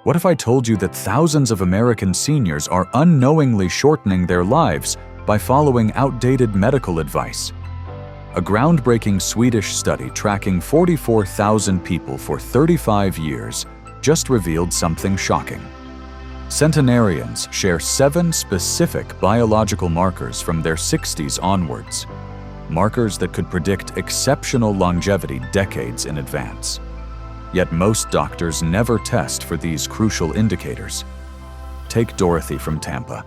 What if I told you that thousands of American seniors are unknowingly shortening their lives by following outdated medical advice? A groundbreaking Swedish study tracking 44,000 people for 35 years just revealed something shocking. Centenarians share 7 specific biological markers from their 60s onwards, markers that could predict exceptional longevity decades in advance. Yet most doctors never test for these crucial indicators. Take Dorothy from Tampa.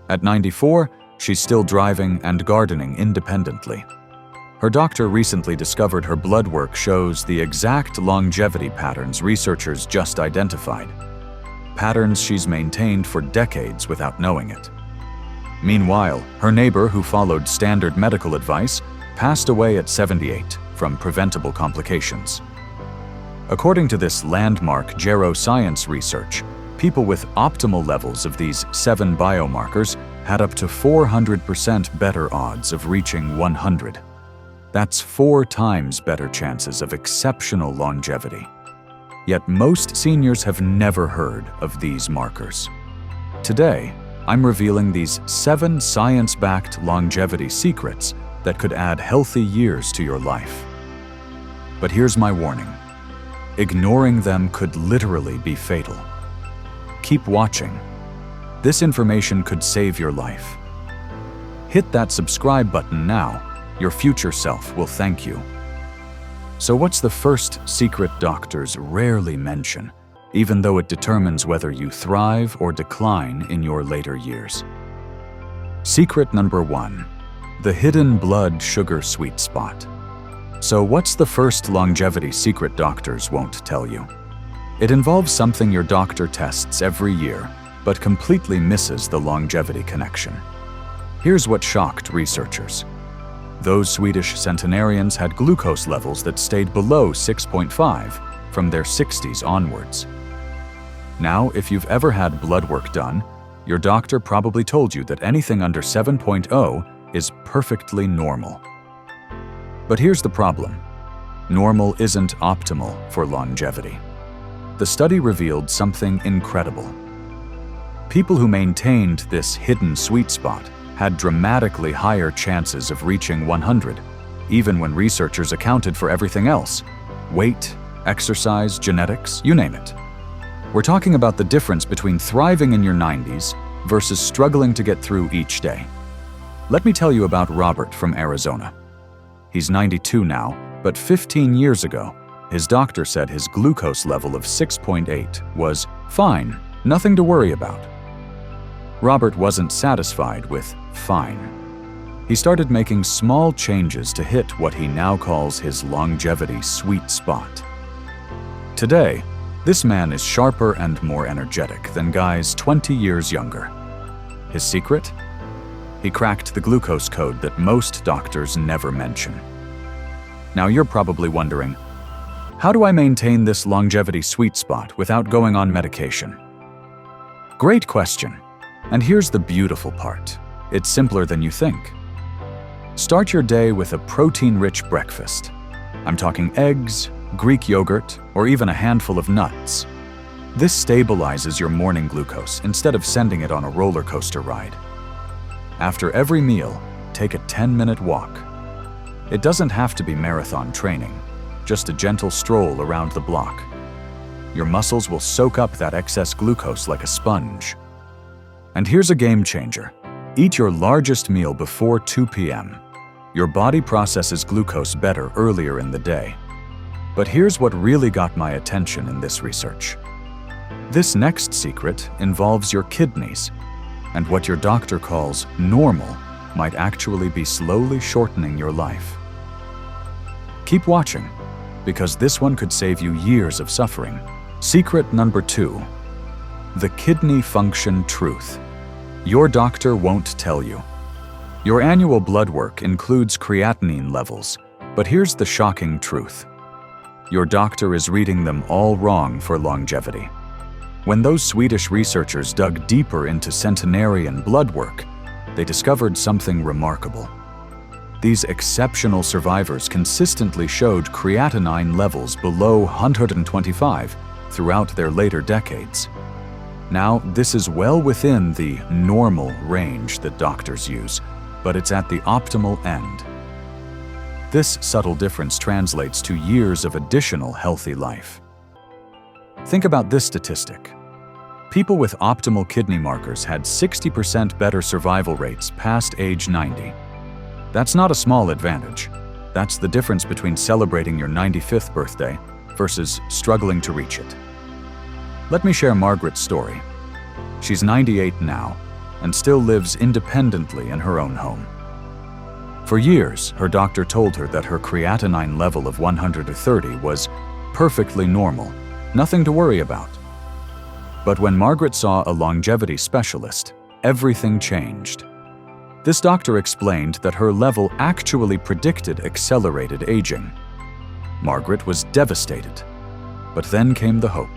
At 94, she's still driving and gardening independently. Her doctor recently discovered her blood work shows the exact longevity patterns researchers just identified. Patterns she's maintained for decades without knowing it. Meanwhile, her neighbor, who followed standard medical advice, passed away at 78 from preventable complications. According to this landmark geroscience research, people with optimal levels of these 7 biomarkers had up to 400% better odds of reaching 100. That's 4 times better chances of exceptional longevity. Yet most seniors have never heard of these markers. Today, I'm revealing these 7 science-backed longevity secrets that could add healthy years to your life. But here's my warning. Ignoring them could literally be fatal. Keep watching. This information could save your life. Hit that subscribe button now. Your future self will thank you. So what's the first secret doctors rarely mention, even though it determines whether you thrive or decline in your later years? Secret number 1, the hidden blood sugar sweet spot. So what's the first longevity secret doctors won't tell you? It involves something your doctor tests every year, but completely misses the longevity connection. Here's what shocked researchers. Those Swedish centenarians had glucose levels that stayed below 6.5 from their 60s onwards. Now, if you've ever had blood work done, your doctor probably told you that anything under 7.0 is perfectly normal. But here's the problem. Normal isn't optimal for longevity. The study revealed something incredible. People who maintained this hidden sweet spot had dramatically higher chances of reaching 100, even when researchers accounted for everything else: weight, exercise, genetics, you name it. We're talking about the difference between thriving in your 90s versus struggling to get through each day. Let me tell you about Robert from Arizona. He's 92 now, but 15 years ago, his doctor said his glucose level of 6.8 was fine, nothing to worry about. Robert wasn't satisfied with fine. He started making small changes to hit what he now calls his longevity sweet spot. Today, this man is sharper and more energetic than guys 20 years younger. His secret? He cracked the glucose code that most doctors never mention. Now you're probably wondering, how do I maintain this longevity sweet spot without going on medication? Great question. And here's the beautiful part. It's simpler than you think. Start your day with a protein-rich breakfast. I'm talking eggs, Greek yogurt, or even a handful of nuts. This stabilizes your morning glucose instead of sending it on a roller coaster ride. After every meal, take a 10-minute walk. It doesn't have to be marathon training, just a gentle stroll around the block. Your muscles will soak up that excess glucose like a sponge. And here's a game changer. Eat your largest meal before 2 p.m. Your body processes glucose better earlier in the day. But here's what really got my attention in this research. This next secret involves your kidneys, and what your doctor calls normal might actually be slowly shortening your life. Keep watching, because this one could save you years of suffering. Secret number 2. The kidney function truth. Your doctor won't tell you. Your annual blood work includes creatinine levels, but here's the shocking truth. Your doctor is reading them all wrong for longevity. When those Swedish researchers dug deeper into centenarian blood work, they discovered something remarkable. These exceptional survivors consistently showed creatinine levels below 125 throughout their later decades. Now, this is well within the normal range that doctors use, but it's at the optimal end. This subtle difference translates to years of additional healthy life. Think about this statistic. People with optimal kidney markers had 60% better survival rates past age 90. That's not a small advantage. That's the difference between celebrating your 95th birthday versus struggling to reach it. Let me share Margaret's story. She's 98 now and still lives independently in her own home. For years, her doctor told her that her creatinine level of 130 was perfectly normal, nothing to worry about. But when Margaret saw a longevity specialist, everything changed. This doctor explained that her level actually predicted accelerated aging. Margaret was devastated, but then came the hope.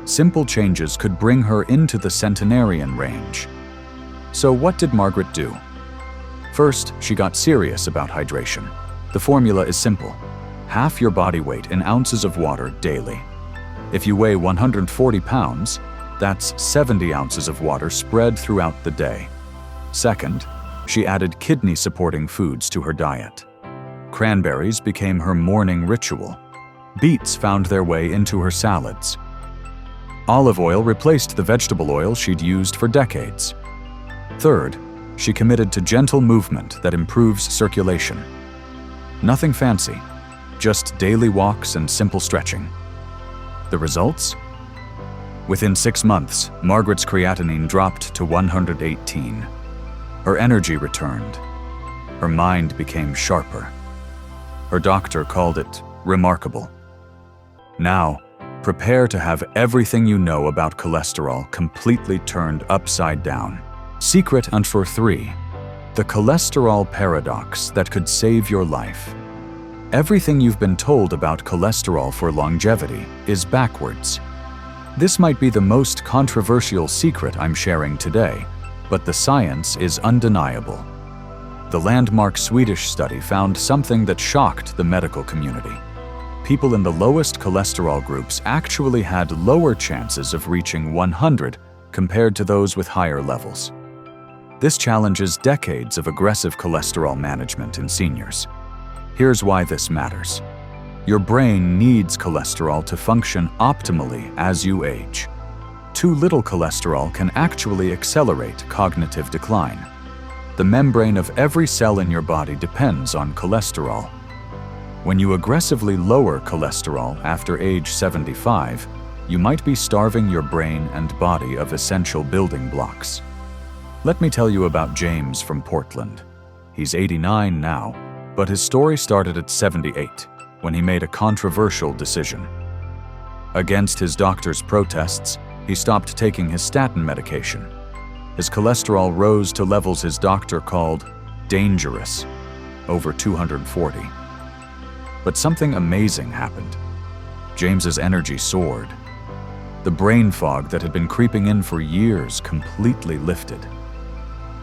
Simple changes could bring her into the centenarian range. So what did Margaret do? First, she got serious about hydration. The formula is simple: half your body weight in ounces of water daily. If you weigh 140 pounds, that's 70 ounces of water spread throughout the day. Second, she added kidney-supporting foods to her diet. Cranberries became her morning ritual. Beets found their way into her salads. Olive oil replaced the vegetable oil she'd used for decades. Third, she committed to gentle movement that improves circulation. Nothing fancy, just daily walks and simple stretching. The results? Within 6 months, Margaret's creatinine dropped to 118. Her energy returned. Her mind became sharper. Her doctor called it remarkable. Now, prepare to have everything you know about cholesterol completely turned upside down. Secret number 3. The cholesterol paradox that could save your life. Everything you've been told about cholesterol for longevity is backwards. This might be the most controversial secret I'm sharing today, but the science is undeniable. The landmark Swedish study found something that shocked the medical community. People in the lowest cholesterol groups actually had lower chances of reaching 100 compared to those with higher levels. This challenges decades of aggressive cholesterol management in seniors. Here's why this matters. Your brain needs cholesterol to function optimally as you age. Too little cholesterol can actually accelerate cognitive decline. The membrane of every cell in your body depends on cholesterol. When you aggressively lower cholesterol after age 75, you might be starving your brain and body of essential building blocks. Let me tell you about James from Portland. He's 89 now, but his story started at 78, when he made a controversial decision. Against his doctor's protests, he stopped taking his statin medication. His cholesterol rose to levels his doctor called dangerous, over 240. But something amazing happened. James's energy soared. The brain fog that had been creeping in for years completely lifted.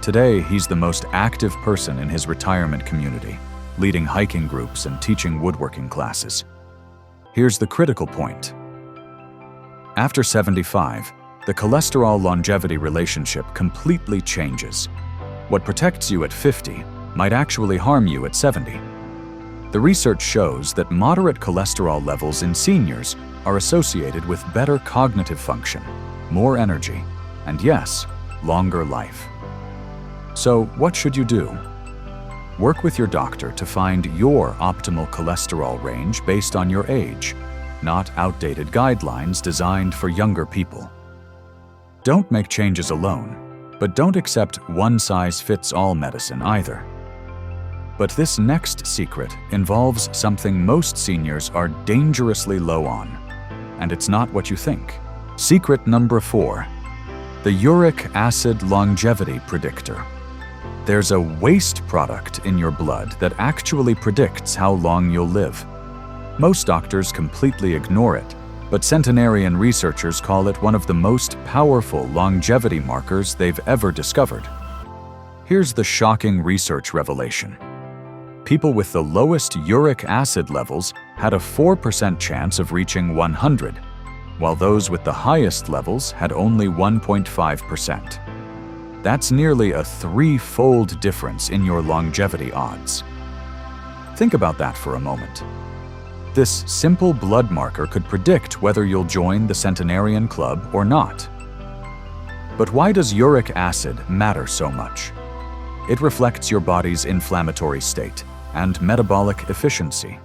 Today, he's the most active person in his retirement community, leading hiking groups and teaching woodworking classes. Here's the critical point. After 75, the cholesterol-longevity relationship completely changes. What protects you at 50 might actually harm you at 70. The research shows that moderate cholesterol levels in seniors are associated with better cognitive function, more energy, and yes, longer life. So, what should you do? Work with your doctor to find your optimal cholesterol range based on your age, not outdated guidelines designed for younger people. Don't make changes alone, but don't accept one-size-fits-all medicine either. But this next secret involves something most seniors are dangerously low on, and it's not what you think. Secret number 4. The uric acid longevity predictor. There's a waste product in your blood that actually predicts how long you'll live. Most doctors completely ignore it, but centenarian researchers call it one of the most powerful longevity markers they've ever discovered. Here's the shocking research revelation. People with the lowest uric acid levels had a 4% chance of reaching 100, while those with the highest levels had only 1.5%. That's nearly a 3-fold difference in your longevity odds. Think about that for a moment. This simple blood marker could predict whether you'll join the centenarian club or not. But why does uric acid matter so much? It reflects your body's inflammatory state and metabolic efficiency,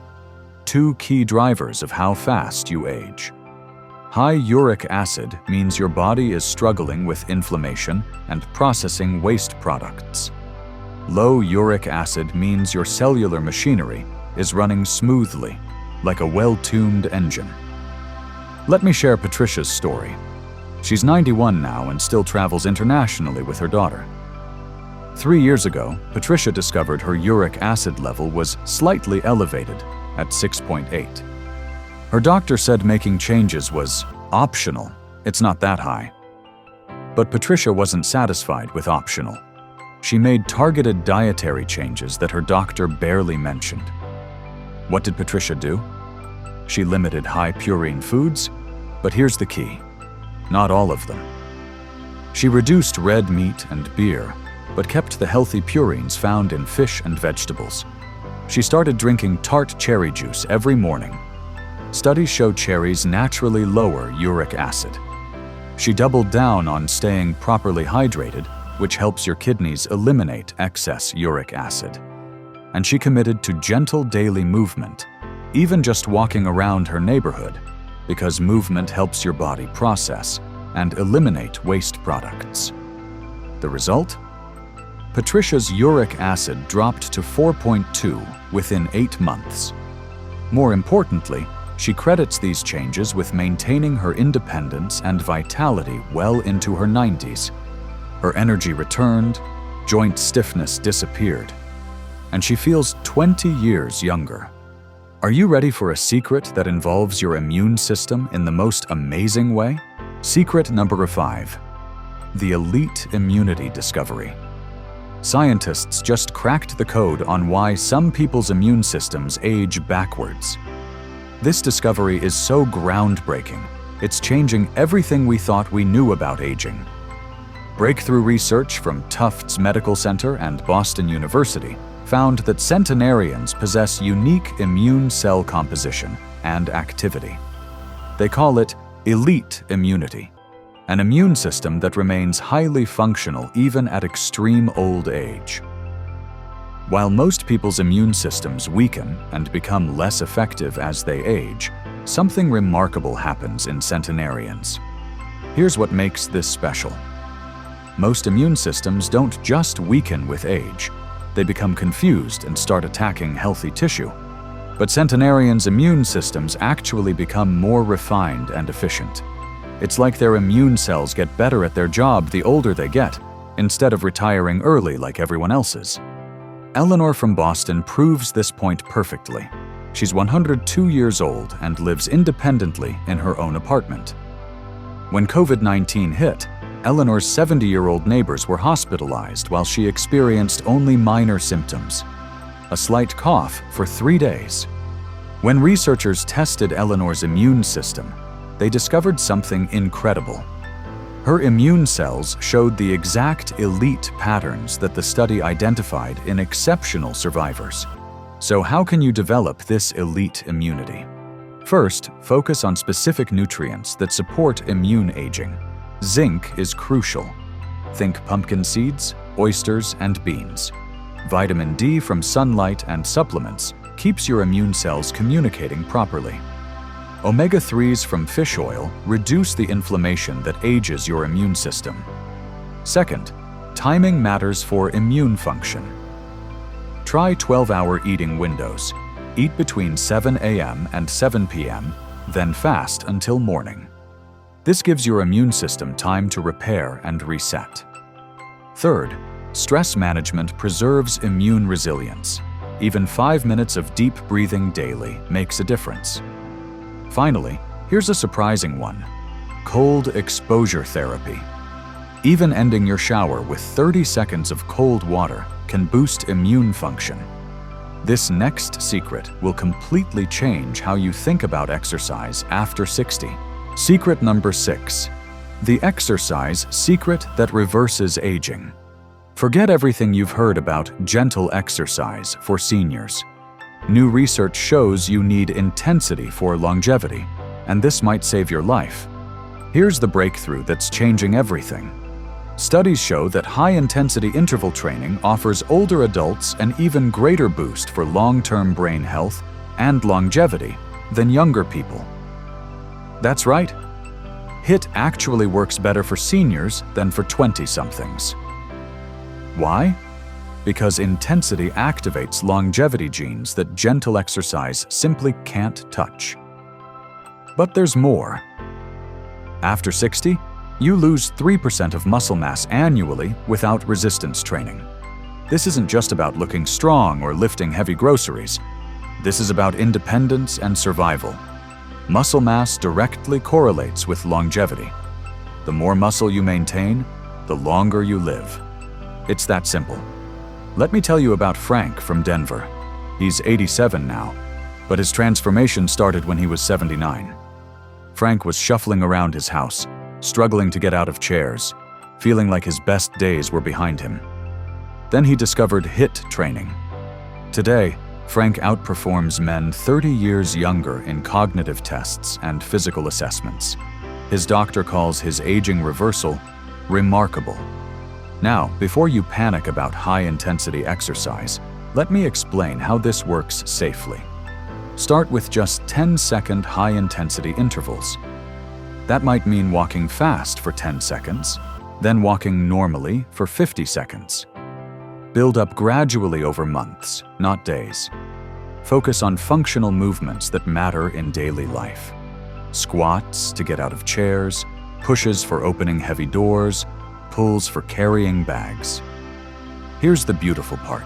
2 key drivers of how fast you age. High uric acid means your body is struggling with inflammation and processing waste products. Low uric acid means your cellular machinery is running smoothly, like a well-tuned engine. Let me share Patricia's story. She's 91 now and still travels internationally with her daughter. 3 years ago, Patricia discovered her uric acid level was slightly elevated at 6.8. Her doctor said making changes was optional. It's not that high. But Patricia wasn't satisfied with optional. She made targeted dietary changes that her doctor barely mentioned. What did Patricia do? She limited high-purine foods, but here's the key: not all of them. She reduced red meat and beer, but kept the healthy purines found in fish and vegetables. She started drinking tart cherry juice every morning. Studies show cherries naturally lower uric acid. She doubled down on staying properly hydrated, which helps your kidneys eliminate excess uric acid. And she committed to gentle daily movement, even just walking around her neighborhood, because movement helps your body process and eliminate waste products. The result? Patricia's uric acid dropped to 4.2 within 8 months. More importantly, she credits these changes with maintaining her independence and vitality well into her 90s. Her energy returned, joint stiffness disappeared, and she feels 20 years younger. Are you ready for a secret that involves your immune system in the most amazing way? Secret number 5. The elite immunity discovery. Scientists just cracked the code on why some people's immune systems age backwards. This discovery is so groundbreaking, it's changing everything we thought we knew about aging. Breakthrough research from Tufts Medical Center and Boston University found that centenarians possess unique immune cell composition and activity. They call it elite immunity, an immune system that remains highly functional even at extreme old age. While most people's immune systems weaken and become less effective as they age, something remarkable happens in centenarians. Here's what makes this special. Most immune systems don't just weaken with age, they become confused and start attacking healthy tissue. But centenarians' immune systems actually become more refined and efficient. It's like their immune cells get better at their job the older they get, instead of retiring early like everyone else's. Eleanor from Boston proves this point perfectly. She's 102 years old and lives independently in her own apartment. When COVID-19 hit, Eleanor's 70-year-old neighbors were hospitalized while she experienced only minor symptoms, a slight cough for 3 days. When researchers tested Eleanor's immune system, they discovered something incredible. Her immune cells showed the exact elite patterns that the study identified in exceptional survivors. So how can you develop this elite immunity? First, focus on specific nutrients that support immune aging. Zinc is crucial. Think pumpkin seeds, oysters, and beans. Vitamin D from sunlight and supplements keeps your immune cells communicating properly. Omega-3s from fish oil reduce the inflammation that ages your immune system. Second, timing matters for immune function. Try 12-hour eating windows. Eat between 7 a.m. and 7 p.m., then fast until morning. This gives your immune system time to repair and reset. Third, stress management preserves immune resilience. Even 5 minutes of deep breathing daily makes a difference. Finally, here's a surprising one: cold exposure therapy. Even ending your shower with 30 seconds of cold water can boost immune function. This next secret will completely change how you think about exercise after 60. Secret number 6. The exercise secret that reverses aging. Forget everything you've heard about gentle exercise for seniors. New research shows you need intensity for longevity, and this might save your life. Here's the breakthrough that's changing everything. Studies show that high-intensity interval training offers older adults an even greater boost for long-term brain health and longevity than younger people. That's right. HIIT actually works better for seniors than for 20-somethings. Why? Because intensity activates longevity genes that gentle exercise simply can't touch. But there's more. After 60, you lose 3% of muscle mass annually without resistance training. This isn't just about looking strong or lifting heavy groceries. This is about independence and survival. Muscle mass directly correlates with longevity. The more muscle you maintain, the longer you live. It's that simple. Let me tell you about Frank from Denver. He's 87 now, but his transformation started when he was 79. Frank was shuffling around his house, struggling to get out of chairs, feeling like his best days were behind him. Then he discovered HIIT training. Today, Frank outperforms men 30 years younger in cognitive tests and physical assessments. His doctor calls his aging reversal remarkable. Now, before you panic about high-intensity exercise, let me explain how this works safely. Start with just 10-second high-intensity intervals. That might mean walking fast for 10 seconds, then walking normally for 50 seconds. Build up gradually over months, not days. Focus on functional movements that matter in daily life. Squats to get out of chairs, pushes for opening heavy doors, pulls for carrying bags. Here's the beautiful part.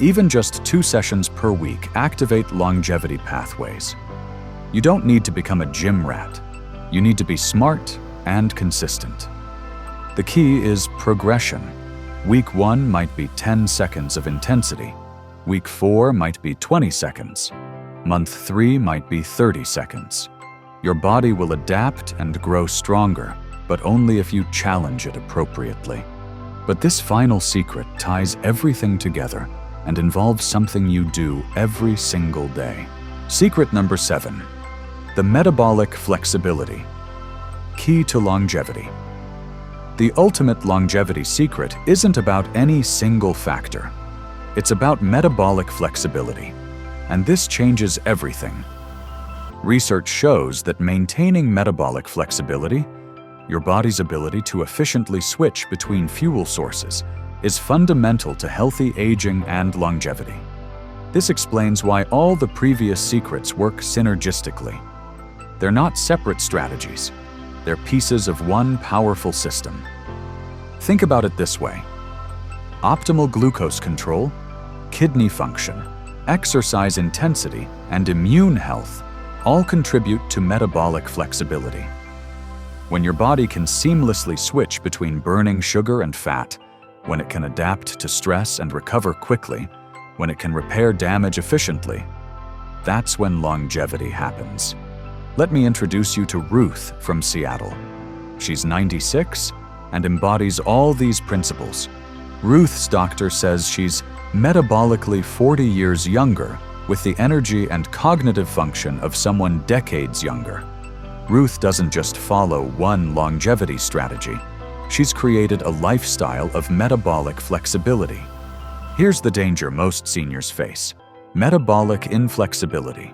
Even just 2 sessions per week activate longevity pathways. You don't need to become a gym rat. You need to be smart and consistent. The key is progression. Week 1 might be 10 seconds of intensity. Week 4 might be 20 seconds. Month 3 might be 30 seconds. Your body will adapt and grow stronger, but only if you challenge it appropriately. But this final secret ties everything together and involves something you do every single day. Secret number 7. The metabolic flexibility. Key to longevity. The ultimate longevity secret isn't about any single factor. It's about metabolic flexibility, and this changes everything. Research shows that maintaining metabolic flexibility, your body's ability to efficiently switch between fuel sources, is fundamental to healthy aging and longevity. This explains why all the previous secrets work synergistically. They're not separate strategies. They're pieces of one powerful system. Think about it this way. Optimal glucose control, kidney function, exercise intensity, and immune health all contribute to metabolic flexibility. When your body can seamlessly switch between burning sugar and fat, when it can adapt to stress and recover quickly, when it can repair damage efficiently, that's when longevity happens. Let me introduce you to Ruth from Seattle. She's 96 and embodies all these principles. Ruth's doctor says she's metabolically 40 years younger, with the energy and cognitive function of someone decades younger. Ruth doesn't just follow one longevity strategy. She's created a lifestyle of metabolic flexibility. Here's the danger most seniors face: metabolic inflexibility.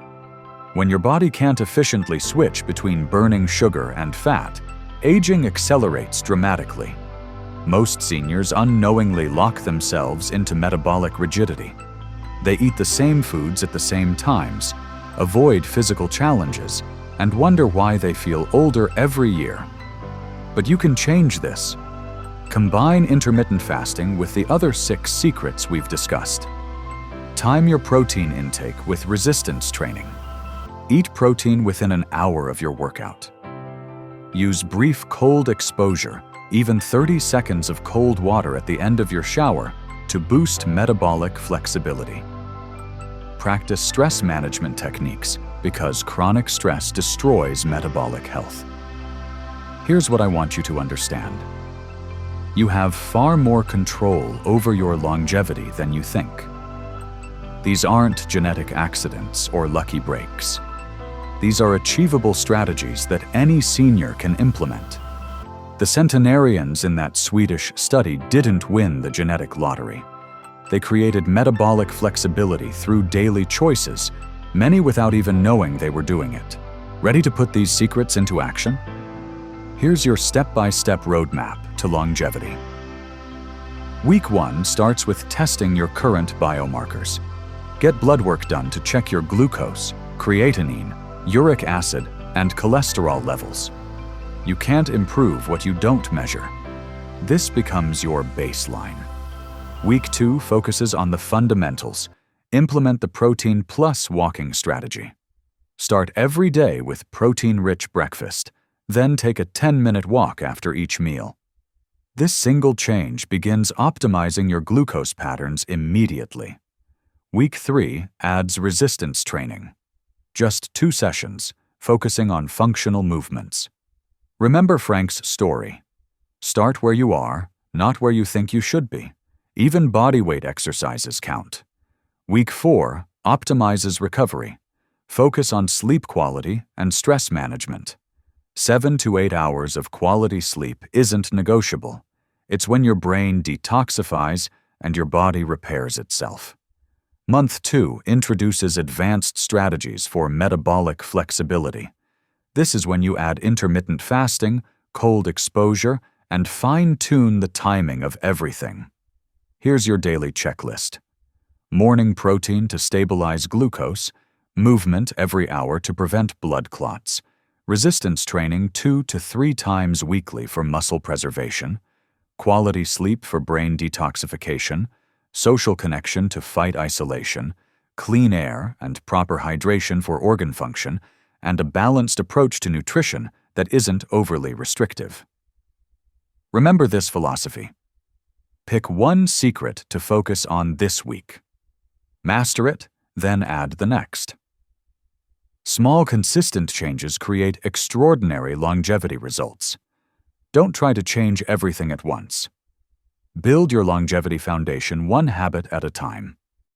When your body can't efficiently switch between burning sugar and fat, aging accelerates dramatically. Most seniors unknowingly lock themselves into metabolic rigidity. They eat the same foods at the same times, avoid physical challenges, and wonder why they feel older every year. But you can change this. Combine intermittent fasting with the other 6 secrets we've discussed. Time your protein intake with resistance training. Eat protein within an hour of your workout. Use brief cold exposure, even 30 seconds of cold water at the end of your shower, to boost metabolic flexibility. Practice stress management techniques because chronic stress destroys metabolic health. Here's what I want you to understand. You have far more control over your longevity than you think. These aren't genetic accidents or lucky breaks. These are achievable strategies that any senior can implement. The centenarians in that Swedish study didn't win the genetic lottery. They created metabolic flexibility through daily choices, many without even knowing they were doing it. Ready to put these secrets into action? Here's your step-by-step roadmap to longevity. Week 1 starts with testing your current biomarkers. Get blood work done to check your glucose, creatinine, uric acid, and cholesterol levels. You can't improve what you don't measure. This becomes your baseline. Week 2 focuses on the fundamentals. Implement the protein plus walking strategy. Start every day with protein-rich breakfast, then take a 10-minute walk after each meal. This single change begins optimizing your glucose patterns immediately. Week 3 adds resistance training. Just 2 sessions, focusing on functional movements. Remember Frank's story. Start where you are, not where you think you should be. Even bodyweight exercises count. Week 4 optimizes recovery. Focus on sleep quality and stress management. 7 to 8 hours of quality sleep isn't negotiable. It's when your brain detoxifies and your body repairs itself. Month 2 introduces advanced strategies for metabolic flexibility. This is when you add intermittent fasting, cold exposure, and fine-tune the timing of everything. Here's your daily checklist. Morning protein to stabilize glucose, movement every hour to prevent blood clots, resistance training 2 to 3 times weekly for muscle preservation, quality sleep for brain detoxification, social connection to fight isolation, clean air and proper hydration for organ function, and a balanced approach to nutrition that isn't overly restrictive. Remember this philosophy. Pick one secret to focus on this week. Master it, then add the next. Small, consistent changes create extraordinary longevity results. Don't try to change everything at once. Build your longevity foundation one habit at a time.